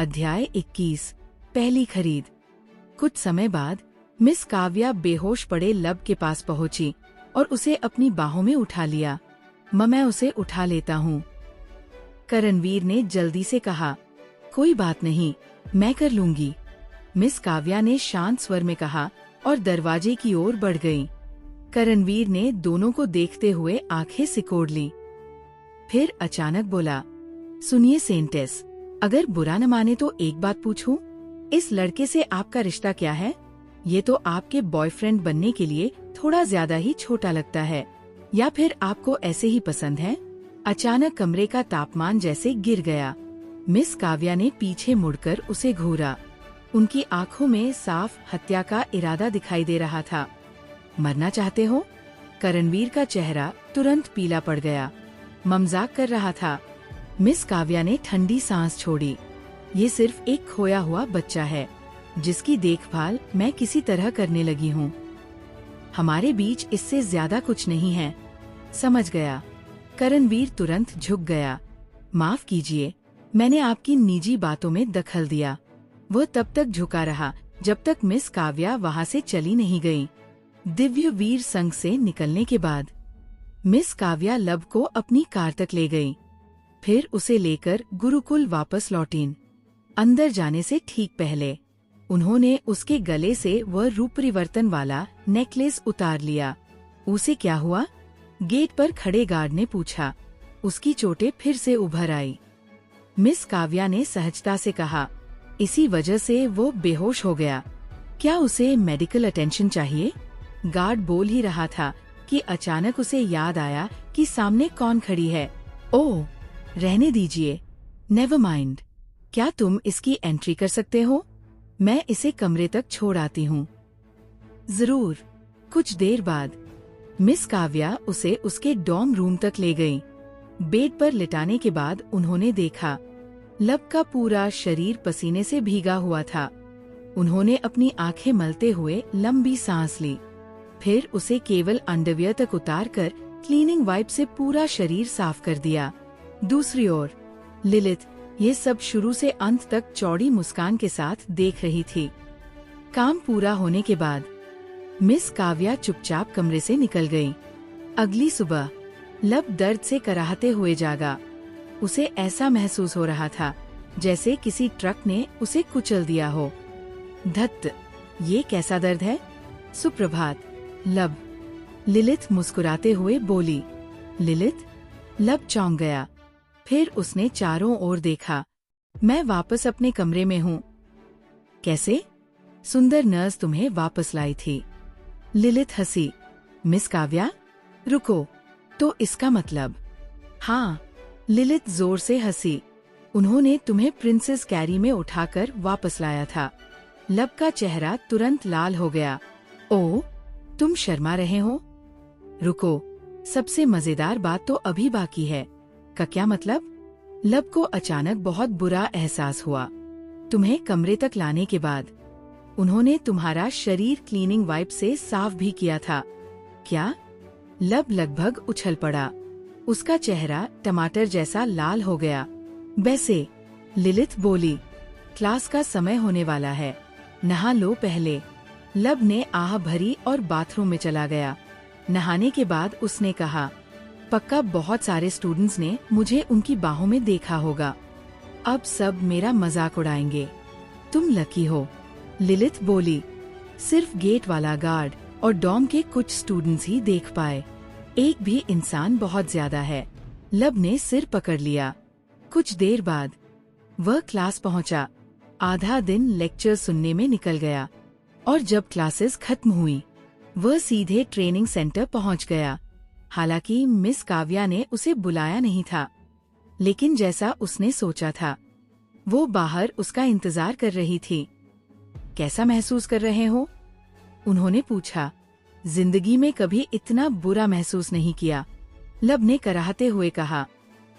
अध्याय 21 पहली खरीद। कुछ समय बाद मिस काव्या बेहोश पड़े लब के पास पहुंची और उसे अपनी बाहों में उठा लिया। मैं उसे उठा लेता हूँ, करणवीर ने जल्दी से कहा। कोई बात नहीं, मैं कर लूंगी, मिस काव्या ने शांत स्वर में कहा और दरवाजे की ओर बढ़ गई। करणवीर ने दोनों को देखते हुए आंखें सिकोड़ ली। फिर अचानक बोला, सुनिए सेंटेस, अगर बुरा न माने तो एक बात पूछूं? इस लड़के से आपका रिश्ता क्या है? ये तो आपके बॉयफ्रेंड बनने के लिए थोड़ा ज्यादा ही छोटा लगता है, या फिर आपको ऐसे ही पसंद है? अचानक कमरे का तापमान जैसे गिर गया। मिस काव्या ने पीछे मुड़कर उसे घूरा। उनकी आंखों में साफ हत्या का इरादा दिखाई दे रहा था। मरना चाहते हो? करणवीर का चेहरा तुरंत पीला पड़ गया। मजाक कर रहा था। मिस काव्या ने ठंडी सांस छोड़ी। ये सिर्फ एक खोया हुआ बच्चा है जिसकी देखभाल मैं किसी तरह करने लगी हूँ। हमारे बीच इससे ज्यादा कुछ नहीं है, समझ गया? करणवीर तुरंत झुक गया। माफ कीजिए, मैंने आपकी निजी बातों में दखल दिया। वह तब तक झुका रहा जब तक मिस काव्या वहाँ से चली नहीं गई। दिव्य वीर संघ से निकलने के बाद मिस काव्या लब को अपनी कार तक ले गई। फिर उसे लेकर गुरुकुल वापस लौटीं। अंदर जाने से ठीक पहले उन्होंने उसके गले से वह रूप परिवर्तन वाला नेकलेस उतार लिया। उसे क्या हुआ? गेट पर खड़े गार्ड ने पूछा। उसकी चोटें फिर से उभर आई। मिस काव्या ने सहजता से कहा, इसी वजह से वो बेहोश हो गया। क्या उसे मेडिकल अटेंशन चाहिए? गार्ड बोल ही रहा था कि अचानक उसे याद आया कि सामने कौन खड़ी है। ओह, रहने दीजिए, नेवर माइंड। क्या तुम इसकी एंट्री कर सकते हो? मैं इसे कमरे तक छोड़ आती हूँ। जरूर। कुछ देर बाद मिस काव्या उसे उसके डॉर्म रूम तक ले गई। बेड पर लिटाने के बाद उन्होंने देखा लब का पूरा शरीर पसीने से भीगा हुआ था। उन्होंने अपनी आंखें मलते हुए लंबी सांस ली। फिर उसे केवल अंडरवियर तक उतारकर क्लीनिंग वाइप से पूरा शरीर साफ कर दिया। दूसरी ओर लिलित ये सब शुरू से अंत तक चौड़ी मुस्कान के साथ देख रही थी। काम पूरा होने के बाद मिस काव्या चुपचाप कमरे से निकल गई। अगली सुबह लब दर्द से कराहते हुए जागा। उसे ऐसा महसूस हो रहा था जैसे किसी ट्रक ने उसे कुचल दिया हो। धत्त, ये कैसा दर्द है? सुप्रभात लब, लिलित मुस्कुराते हुए बोली। लिलित? लब चौंक गया। फिर उसने चारों ओर देखा। मैं वापस अपने कमरे में हूँ। कैसे? सुंदर नर्स तुम्हें वापस लाई थी। लिलित हंसी। मिस काव्या? रुको, तो इसका मतलब? हाँ, लिलित जोर से हंसी। उन्होंने तुम्हें प्रिंसेस कैरी में उठाकर वापस लाया था। लब का चेहरा तुरंत लाल हो गया। ओह, तुम शर्मा रहे हो? रुको, सबसे मजेदार बात तो अभी बाकी है। का क्या मतलब? लब को अचानक बहुत बुरा एहसास हुआ। तुम्हें कमरे तक लाने के बाद उन्होंने तुम्हारा शरीर क्लीनिंग वाइप से साफ भी किया था। क्या? लब लगभग उछल पड़ा। उसका चेहरा टमाटर जैसा लाल हो गया। वैसे, लिलित बोली, क्लास का समय होने वाला है, नहा लो पहले। लब ने आह भरी और बाथरूम में चला गया। नहाने के बाद उसने कहा, पक्का बहुत सारे स्टूडेंट्स ने मुझे उनकी बाहों में देखा होगा। अब सब मेरा मजाक उड़ाएंगे। तुम लकी हो, लिलित बोली। सिर्फ गेट वाला गार्ड और डॉम के कुछ स्टूडेंट्स ही देख पाए। एक भी इंसान बहुत ज्यादा है। लब ने सिर पकड़ लिया। कुछ देर बाद वह क्लास पहुंचा। आधा दिन लेक्चर सुनने में निकल गया और जब क्लासेस खत्म हुई वह सीधे ट्रेनिंग सेंटर पहुंच गया। हालांकि मिस काव्या ने उसे बुलाया नहीं था, लेकिन जैसा उसने सोचा था, वो बाहर उसका इंतजार कर रही थी। कैसा महसूस कर रहे हो? उन्होंने पूछा। जिंदगी में कभी इतना बुरा महसूस नहीं किया, लब ने कराहते हुए कहा।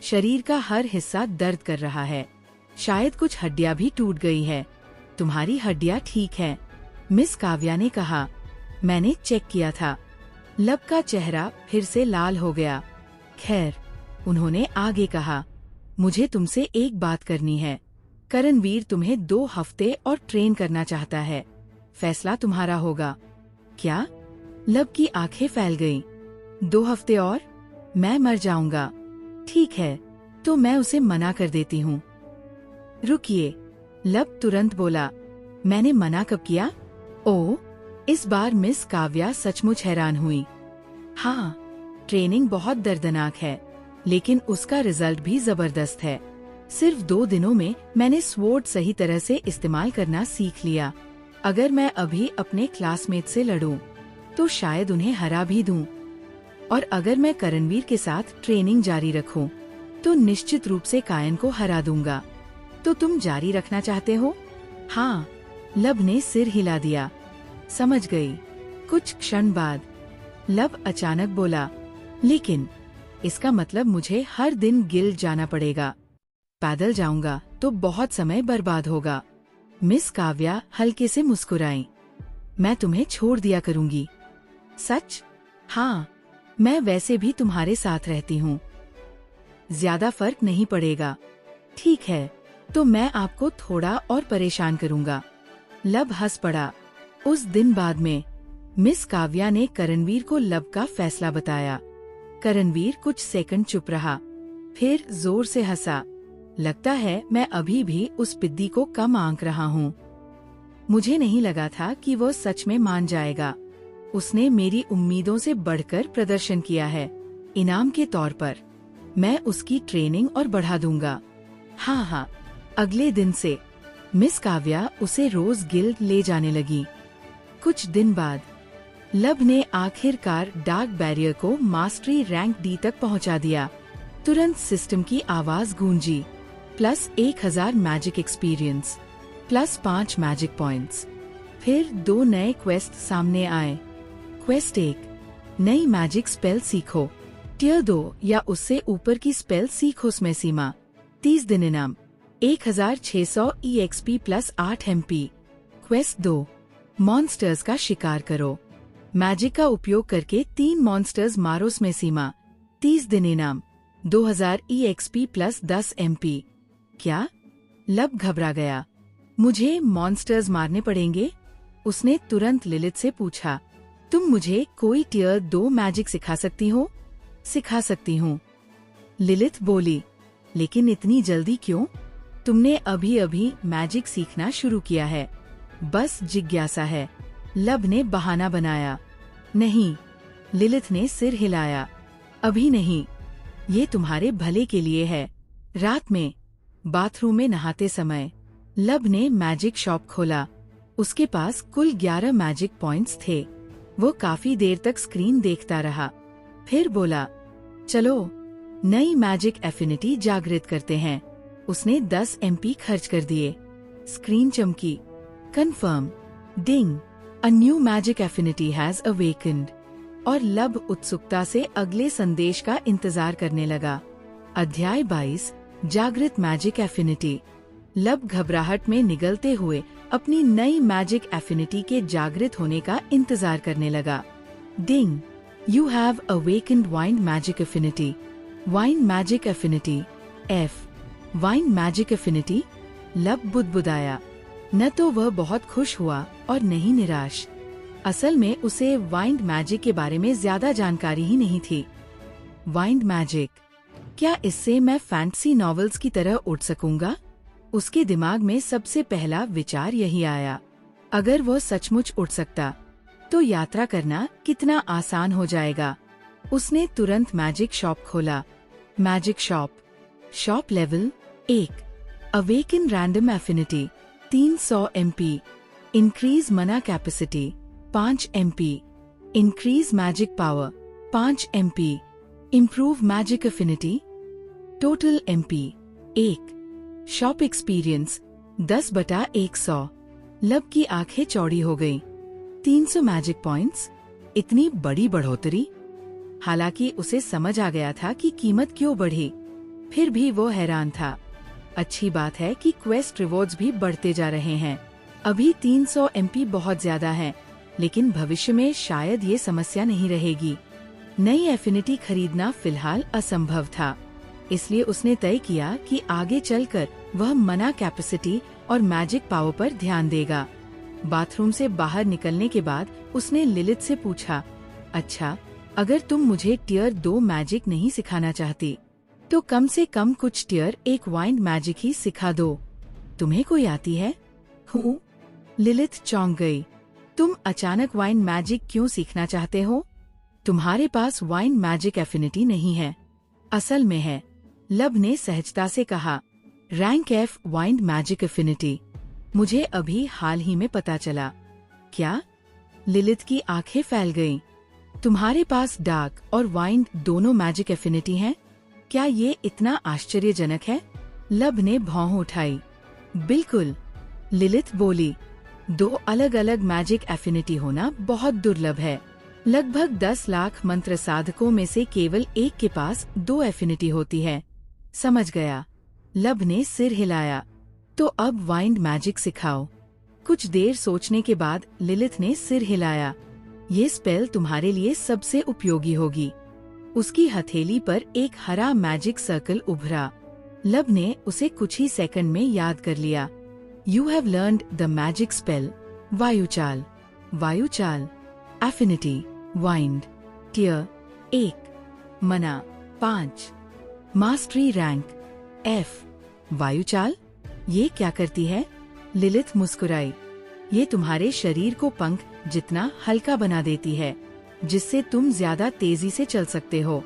शरीर का हर हिस्सा दर्द कर रहा है, शायद कुछ हड्डियां भी टूट गई है। तुम्हारी हड्डियां ठीक हैं, मिस काव्या ने कहा। मैंने चेक किया था। लब का चेहरा फिर से लाल हो गया। खैर, उन्होंने आगे कहा, मुझे तुमसे एक बात करनी है। करणवीर तुम्हें 2 हफ्ते और ट्रेन करना चाहता है। फैसला तुम्हारा होगा। क्या? लब की आंखें फैल गईं। 2 हफ्ते और? मैं मर जाऊंगा। ठीक है, तो मैं उसे मना कर देती हूँ। रुकिए, लब तुरंत बोला। मैंने मना कब किया? ओह, इस बार मिस काव्या सचमुच हैरान हुई। हाँ, ट्रेनिंग बहुत दर्दनाक है, लेकिन उसका रिजल्ट भी जबरदस्त है। सिर्फ 2 दिनों में मैंने स्वॉर्ड सही तरह से इस्तेमाल करना सीख लिया। अगर मैं अभी अपने क्लासमेट से लड़ूं, तो शायद उन्हें हरा भी दूं। और अगर मैं करणवीर के साथ ट्रेनिंग जारी रखूं, तो निश्चित रूप से कायन को हरा दूंगा। तो तुम जारी रखना चाहते हो? हाँ, लब ने सिर हिला दिया। समझ गई। कुछ क्षण बाद लब अचानक बोला, लेकिन इसका मतलब मुझे हर दिन गिल्ड जाना पड़ेगा। पैदल जाऊंगा तो बहुत समय बर्बाद होगा। मिस काव्या हल्के से मुस्कुराई। मैं तुम्हें छोड़ दिया करूंगी। सच? हाँ, मैं वैसे भी तुम्हारे साथ रहती हूँ। ज्यादा फर्क नहीं पड़ेगा। ठीक है, तो मैं आपको थोड़ा और परेशान करूंगा। लब हंस पड़ा। उस दिन बाद में मिस काव्या ने करणवीर को लब का फैसला बताया। करणवीर कुछ सेकंड चुप रहा, फिर जोर से हंसा। लगता है मैं अभी भी उस पिद्दी को कम आंक रहा हूँ। मुझे नहीं लगा था कि वो सच में मान जाएगा। उसने मेरी उम्मीदों से बढ़कर प्रदर्शन किया है। इनाम के तौर पर मैं उसकी ट्रेनिंग और बढ़ा दूंगा। हाँ, अगले दिन से मिस काव्या उसे रोज गिल्ड ले जाने लगी। कुछ दिन बाद लब ने आखिरकार डार्क बैरियर को मास्टरी रैंक डी तक पहुंचा दिया। तुरंत सिस्टम की आवाज गूंजी। Plus 1000 magic experience, plus 5 magic points. फिर 2 नए क्वेस्ट सामने आए। क्वेस्ट 1, नई मैजिक स्पेल सीखो। टियर 2 या उससे ऊपर की स्पेल सीखो में सीमा 30 दिन इनाम, 1600 EXP plus 8 MP। Quest 2, monsters का शिकार करो। मैजिक का उपयोग करके 3 मॉन्स्टर्स मारो में सीमा 30 दिन इनाम, 2000 EXP प्लस 10 MP। क्या? लब घबरा गया। मुझे मॉन्स्टर्स मारने पड़ेंगे? उसने तुरंत लिलिथ से पूछा। तुम मुझे कोई टियर 2 मैजिक सिखा सकती हो? सिखा सकती हूँ, लिलिथ बोली। लेकिन इतनी जल्दी क्यों? तुमने अभी अभी मैजिक सीखना शुरू किया है। बस जिज्ञासा है, लब ने बहाना बनाया। नहीं, लिलिथ ने सिर हिलाया। अभी नहीं, ये तुम्हारे भले के लिए है। रात में बाथरूम में नहाते समय लब ने मैजिक शॉप खोला। उसके पास कुल 11 मैजिक पॉइंट्स थे। वो काफी देर तक स्क्रीन देखता रहा, फिर बोला, चलो नई मैजिक एफिनिटी जागृत करते हैं। उसने 10 MP खर्च कर दिए। स्क्रीन चमकी। Confirm. Ding, a new magic affinity has awakened. और लब उत्सुकता से अगले संदेश का इंतजार करने लगा। अध्याय 22, जागृत मैजिक एफिनिटी। लब घबराहट में निगलते हुए अपनी नई मैजिक एफिनिटी के जागृत होने का इंतजार करने लगा। Ding, you have awakened wind magic affinity. Wind magic affinity F। Wind magic affinity. लब बुदबुदाया। न तो वह बहुत खुश हुआ और नहीं निराश। असल में उसे वाइंड मैजिक के बारे में ज्यादा जानकारी ही नहीं थी। वाइंड मैजिक, क्या इससे मैं फैंटेसी नॉवेल्स की तरह उड़ सकूंगा? उसके दिमाग में सबसे पहला विचार यही आया। अगर वो सचमुच उड़ सकता, तो यात्रा करना कितना आसान हो जाएगा। उसने तुरंत मैजिक शॉप खोला। Magic shop. Shop level 1, awaken random affinity 300 MP। Increase mana capacity 5 MP। Increase magic power 5 MP। Improve magic affinity. Total MP 1। Shop experience 10/100। लब की आंखें चौड़ी हो गईं। 300 मैजिक पॉइंट्स, इतनी बड़ी बढ़ोतरी। हालांकि उसे समझ आ गया था कि कीमत क्यों बढ़ी, फिर भी वो हैरान था। अच्छी बात है कि क्वेस्ट रिवॉर्ड्स भी बढ़ते जा रहे हैं। अभी 300 MP बहुत ज्यादा है, लेकिन भविष्य में शायद ये समस्या नहीं रहेगी। नई एफिनिटी खरीदना फिलहाल असंभव था। इसलिए उसने तय किया कि आगे चलकर वह मना कैपेसिटी और मैजिक पावर पर ध्यान देगा। बाथरूम से बाहर निकलने के बाद उसने लिलिथ से पूछा, अच्छा, अगर तुम मुझे टियर 2 मैजिक नहीं सिखाना चाहती तो कम से कम कुछ टियर 1 वाइंड मैजिक ही सिखा दो। तुम्हें कोई आती है? हूँ। लिलिथ चौंक गई। तुम अचानक वाइंड मैजिक क्यों सीखना चाहते हो? तुम्हारे पास वाइंड मैजिक एफिनिटी नहीं है। असल में है, लब ने सहजता से कहा। Rank F wind magic affinity. मुझे अभी हाल ही में पता चला। क्या? लिलिथ की आंखें फैल गईं। तुम्हारे पास डार्क और वाइंड दोनों मैजिक एफिनिटी हैं? क्या ये इतना आश्चर्यजनक है? लब ने भौं उठाई। बिल्कुल, लिलिथ बोली। 2 अलग अलग मैजिक एफिनिटी होना बहुत दुर्लभ है। लगभग 10 लाख मंत्र साधकों में से केवल एक के पास 2 एफिनिटी होती है। समझ गया। लब ने सिर हिलाया। तो अब वाइंड मैजिक सिखाओ। कुछ देर सोचने के बाद लिलिथ ने सिर हिलाया। ये स्पेल तुम्हारे लिए सबसे उपयोगी होगी। उसकी हथेली पर एक हरा मैजिक सर्कल उभरा। लब ने उसे कुछ ही सेकंड में याद कर लिया। You have learned the magic spell वायुचाल। वायुचाल, affinity wind, tier 1, mana 5, mastery rank F। वायुचाल, ये क्या करती है? लिलिथ मुस्कुराई। ये तुम्हारे शरीर को पंख जितना हल्का बना देती है, जिससे तुम ज्यादा तेजी से चल सकते हो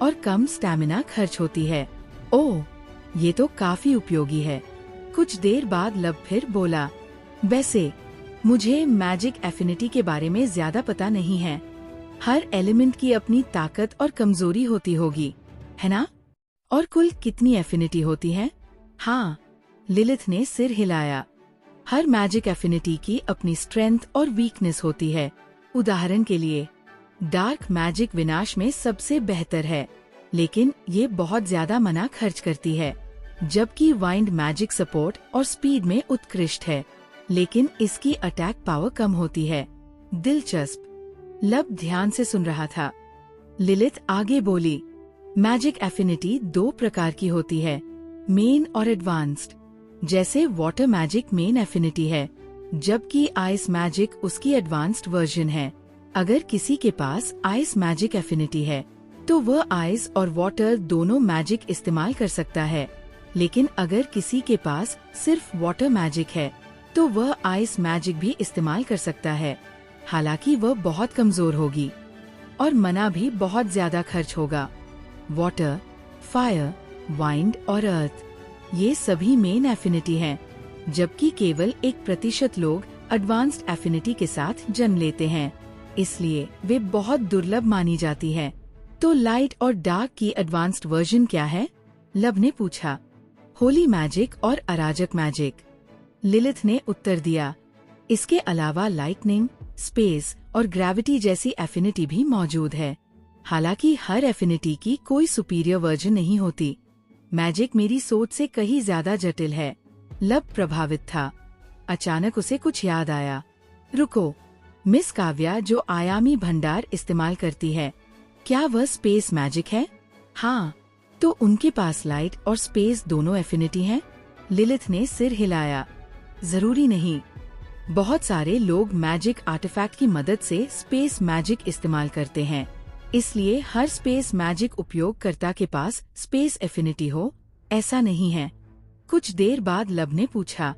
और कम स्टैमिना खर्च होती है। ओह, ये तो काफी उपयोगी है। कुछ देर बाद लब फिर बोला, वैसे मुझे मैजिक एफिनिटी के बारे में ज्यादा पता नहीं है। हर एलिमेंट की अपनी ताकत और कमजोरी होती होगी, है ना? और कुल कितनी एफिनिटी होती है? हाँ, लिलिथ ने सिर हिलाया। हर मैजिक एफिनिटी की अपनी स्ट्रेंथ और वीकनेस होती है। उदाहरण के लिए, डार्क मैजिक विनाश में सबसे बेहतर है, लेकिन ये बहुत ज्यादा मना खर्च करती है, जबकि वाइंड मैजिक सपोर्ट और स्पीड में उत्कृष्ट है, लेकिन इसकी अटैक पावर कम होती है। दिलचस्प। लब ध्यान से सुन रहा था। लिलिथ आगे बोली, मैजिक एफिनिटी 2 प्रकार की होती है, मेन और एडवांस्ड। जैसे वाटर मैजिक मेन एफिनिटी है, जबकि आइस मैजिक उसकी एडवांस्ड वर्जन है। अगर किसी के पास आइस मैजिक एफिनिटी है, तो वह आइस और वाटर दोनों मैजिक इस्तेमाल कर सकता है, लेकिन अगर किसी के पास सिर्फ वाटर मैजिक है, तो वह आइस मैजिक भी इस्तेमाल कर सकता है। हालांकि वह बहुत कमजोर होगी और मना भी बहुत ज्यादा खर्च होगा। वाटर, फायर, वाइंड और अर्थ, ये सभी मेन एफिनिटी हैं, जबकि केवल 1% लोग एडवांस्ड एफिनिटी के साथ जन्म लेते हैं, इसलिए वे बहुत दुर्लभ मानी जाती है। तो लाइट और डार्क की एडवांस्ड वर्जन क्या है? लब ने पूछा। होली मैजिक और अराजक मैजिक, लिलिथ ने उत्तर दिया। इसके अलावा लाइटनिंग, स्पेस और ग्रेविटी जैसी एफिनिटी भी मौजूद है। हालांकि हर एफिनिटी की कोई सुपीरियर वर्जन नहीं होती। मैजिक मेरी सोच से कहीं ज्यादा जटिल है। लब प्रभावित था। अचानक उसे कुछ याद आया। रुको, मिस काव्या जो आयामी भंडार इस्तेमाल करती है, क्या वह स्पेस मैजिक है? हाँ, तो उनके पास लाइट और स्पेस दोनों एफिनिटी हैं? लिलिथ ने सिर हिलाया। जरूरी नहीं। बहुत सारे लोग मैजिक आर्टिफैक्ट की मदद से स्पेस मैजिक इस्तेमाल करते हैं, इसलिए हर स्पेस मैजिक उपयोगकर्ता के पास स्पेस एफिनिटी हो, ऐसा नहीं है। कुछ देर बाद लब ने पूछा,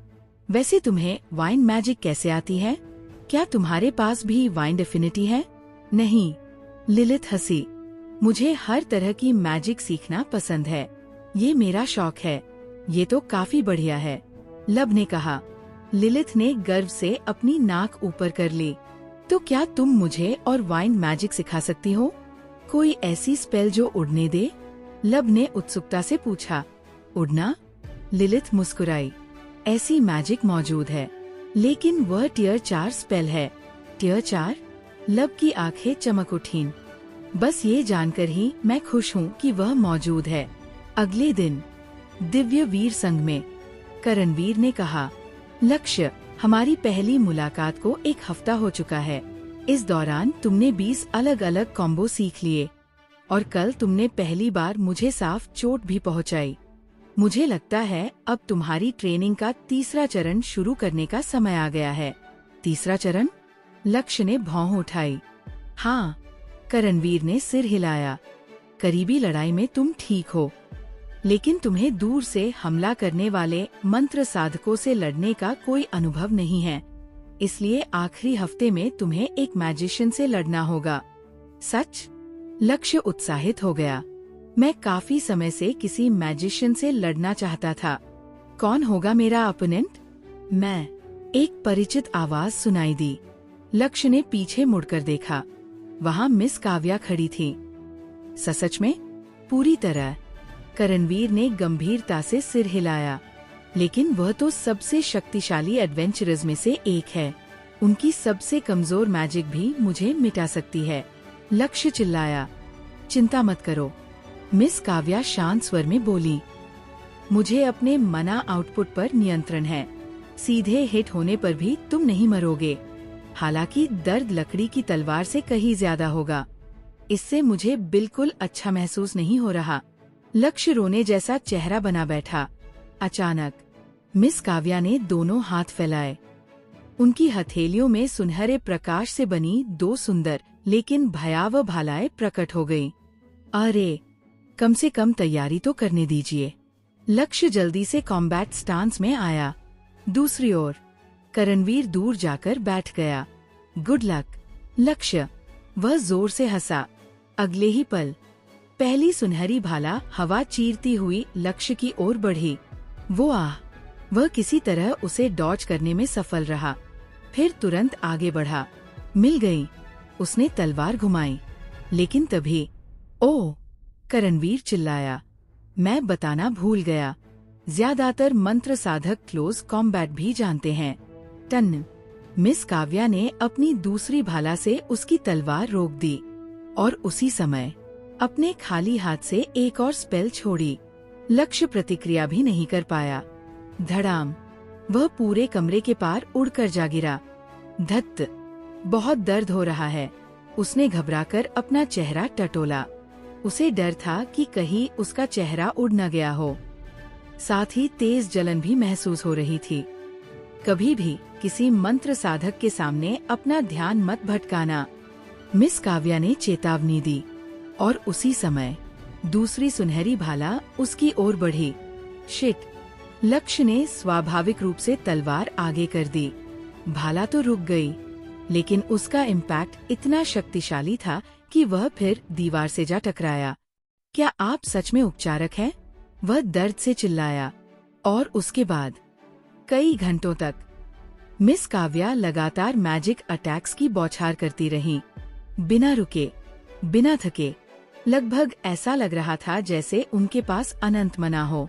वैसे तुम्हें वाइंड मैजिक कैसे आती है? क्या तुम्हारे पास भी वाइंड एफिनिटी है? नहीं, लिलिथ हंसी। मुझे हर तरह की मैजिक सीखना पसंद है। ये मेरा शौक है। ये तो काफी बढ़िया है, लब ने कहा। लिलिथ ने गर्व से अपनी नाक ऊपर कर ली। तो क्या तुम मुझे और वाइंड मैजिक सिखा सकती हो? कोई ऐसी स्पेल जो उड़ने दे? लब ने उत्सुकता से पूछा। उड़ना? लिलिथ मुस्कुराई। ऐसी मैजिक मौजूद है, लेकिन वह टियर 4 स्पेल है। टियर 4? लब की आंखें चमक उठीं। बस ये जानकर ही मैं खुश हूँ कि वह मौजूद है। अगले दिन दिव्य वीर संघ में करणवीर ने कहा, लक्ष्य, हमारी पहली मुलाकात को 1 हफ्ता हो चुका है। इस दौरान तुमने 20 अलग अलग कॉम्बो सीख लिए। और कल तुमने पहली बार मुझे साफ चोट भी पहुंचाई। मुझे लगता है अब तुम्हारी ट्रेनिंग का तीसरा चरण शुरू करने का समय आ गया है। तीसरा चरण? लक्ष्य ने भौं उठाई। हाँ, करणवीर ने सिर हिलाया। करीबी लड़ाई में तुम ठीक हो, लेकिन तुम्हें दूर से हमला करने वाले मंत्र साधकों से लड़ने का कोई अनुभव नहीं है। इसलिए आखिरी हफ्ते में तुम्हें एक मैजिशियन से लड़ना होगा। सच? लक्ष्य उत्साहित हो गया। मैं काफी समय से किसी मैजिशियन से लड़ना चाहता था। कौन होगा मेरा अपोनेंट? मैं। एक परिचित आवाज सुनाई दी। लक्ष्य ने पीछे मुड़कर देखा। वहाँ मिस काव्या खड़ी थी। सच में? पूरी तरह। करणवीर ने गंभीरता से सिर हिलाया। लेकिन वह तो सबसे शक्तिशाली एडवेंचरर्स में से एक है। उनकी सबसे कमजोर मैजिक भी मुझे मिटा सकती है। लक्ष्य चिल्लाया। चिंता मत करो, मिस काव्या शांत स्वर में बोली। मुझे अपने मना आउटपुट पर नियंत्रण है। सीधे हिट होने पर भी तुम नहीं मरोगे। हालांकि दर्द लकड़ी की तलवार से कहीं ज्यादा होगा। इससे मुझे बिल्कुल अच्छा महसूस नहीं हो रहा। लक्ष्य रोने जैसा चेहरा बना बैठा। अचानक मिस काव्या ने दोनों हाथ फैलाए। उनकी हथेलियों में सुनहरे प्रकाश से बनी दो सुंदर लेकिन भयावह भालाएं प्रकट हो गईं। अरे, कम से कम तैयारी तो करने दीजिए। लक्ष्य जल्दी से कॉम्बैट स्टांस में आया। दूसरी ओर करणवीर दूर जाकर बैठ गया। गुड लक, लक्ष्य। वह जोर से हंसा। अगले ही पल पहली सुनहरी भाला हवा चीरती हुई लक्ष्य की ओर बढ़ी। वह किसी तरह उसे डॉज करने में सफल रहा, फिर तुरंत आगे बढ़ा। मिल गई। उसने तलवार घुमाई, लेकिन तभी ओह! करणवीर चिल्लाया। मैं बताना भूल गया, ज्यादातर मंत्र साधक क्लोज कॉम्बैट भी जानते हैं। टन! मिस काव्या ने अपनी दूसरी भाला से उसकी तलवार रोक दी और उसी समय अपने खाली हाथ से एक और स्पेल छोड़ी। लक्ष्य प्रतिक्रिया भी नहीं कर पाया। धड़ाम! वह पूरे कमरे के पार उड़कर जा गिरा। धत्त! बहुत दर्द हो रहा है। उसने घबराकर अपना चेहरा टटोला। उसे डर था कि कहीं उसका चेहरा उड़ न गया हो। साथ ही तेज जलन भी महसूस हो रही थी। कभी भी किसी मंत्र साधक के सामने अपना ध्यान मत भटकाना, मिस काव्या ने चेतावनी दी। और उसी समय दूसरी सुनहरी भाला उसकी ओर बढ़ी। शिट! लक्ष्य ने स्वाभाविक रूप से तलवार आगे कर दी। भाला तो रुक गई, लेकिन उसका इम्पैक्ट इतना शक्तिशाली था कि वह फिर दीवार से जा टकराया। क्या आप सच में उपचारक हैं? वह दर्द से चिल्लाया। और उसके बाद कई घंटों तक मिस काव्या लगातार मैजिक अटैक्स की बौछार करती रहीं, बिना रुके, बिना थके। लगभग ऐसा लग रहा था जैसे उनके पास अनंत मना हो।